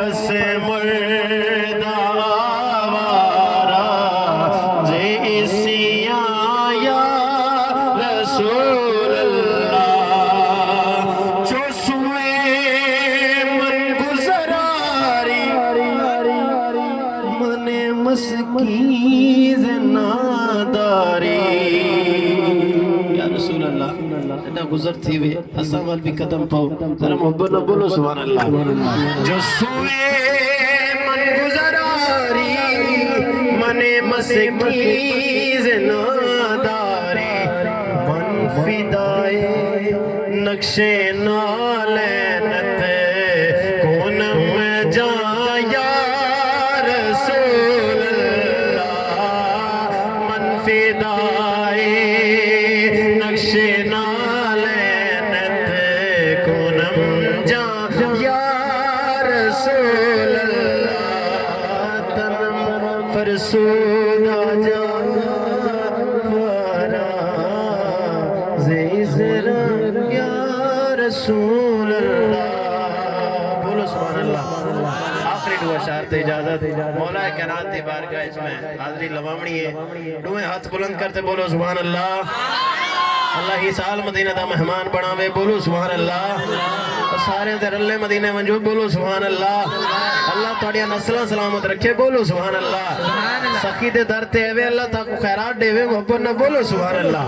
بس مردہ آوارہ جیسیاں یا رسول اللہ جو سوئے من گزراری من مسکیز ناداری یا رسول اللہ نہ گزر تھی وے اساں وال بھی قدم پاؤ ذرا محبت نہ بولو سبحان اللہ جو سوئے من گزراری من مسکیز ناداری من فدائے نقش نالینت کونم جا یا رسول اللہ من فدائے نقش نالینت کونم جا یا رسول اللہ تنم فرسودہ جا وارا زیزرا یا رسول اللہ بولو سبحان اللہ آخری دعا شارت اجازت مولا کائنات دی بارگاہ اس میں حاضری لوامنی ہے دوئے ہاتھ بلند کرتے بولو سبحان اللہ اللہ ہی سال مدینہ دا مہمان بناوے بولو سبحان اللہ سارے دے رلے مدینہ منجو بولو سبحان اللہ اللہ توڑیا نسلہ سلامت رکھے بولو سبحان اللہ سخی دے در تے ہوئے اللہ تاکو خیرات دے ہوئے محبت نہ بولو سبحان اللہ